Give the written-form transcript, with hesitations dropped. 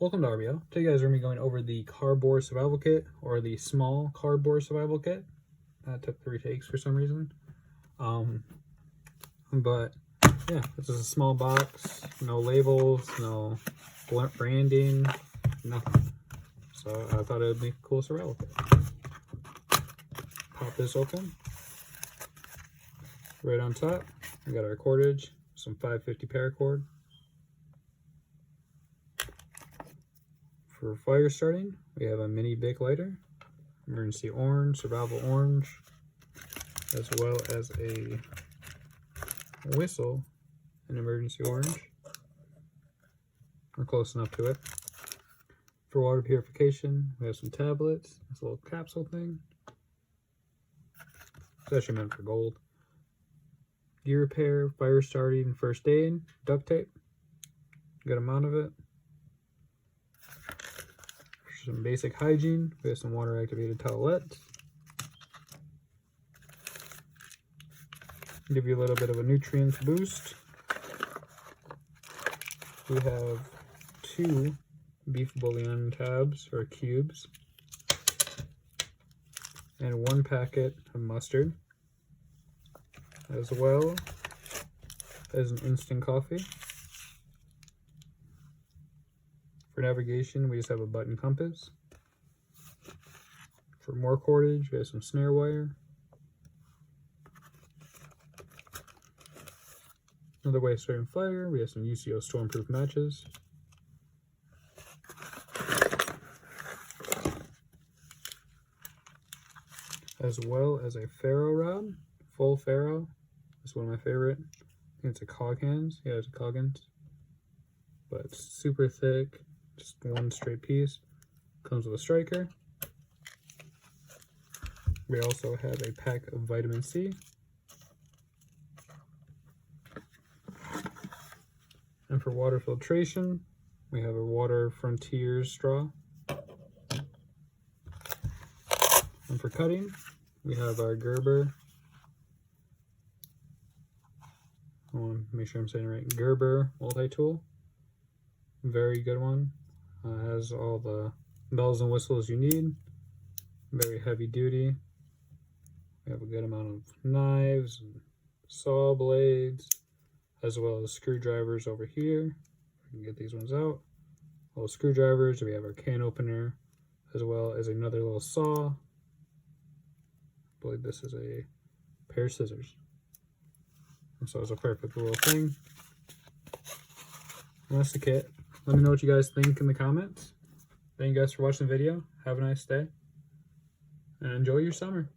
Welcome to RBO. Today you guys are going to be going over the cardboard survival kit, or the small cardboard survival kit. That took 3 takes for some reason. But yeah, this is a small box, no labels, no branding, nothing. So I thought it would make a cool survival kit. Pop this open. Right on top, we got our cordage, some 550 paracord. For fire starting, we have a mini Bic lighter, emergency orange, survival orange, as well as a whistle, an emergency orange. We're close enough to it. For water purification, we have some tablets, this little capsule thing. It's actually meant for gold. Gear repair, fire starting, first aid, duct tape, good amount of it. Some basic hygiene, we have some water activated towelettes. Give you a little bit of a nutrients boost. We have 2 beef bouillon tabs or cubes and 1 packet of mustard, as well as an instant coffee. For navigation, we just have a button compass. For more cordage, we have some snare wire. Another way of starting fire, we have some UCO stormproof matches. As well as a ferro rod, full ferro. That's one of my favorite. I think it's a Coggins. Yeah, it's a Coggins. But it's super thick, just one straight piece. Comes with a striker. We also have a pack of vitamin C. And for water filtration, we have a Water Frontiers straw. And for cutting, we have our Gerber. I want to make sure I'm saying it right. Gerber multi-tool. Very good one. Has all the bells and whistles you need. Very heavy duty. We have a good amount of knives and saw blades, as well as screwdrivers over here. We can get these ones out. Little screwdrivers. We have our can opener, as well as another little saw. I believe this is a pair of scissors. And so it's a perfect little thing. And that's the kit. Let me know what you guys think in the comments. Thank you guys for watching the video. Have a nice day. And enjoy your summer.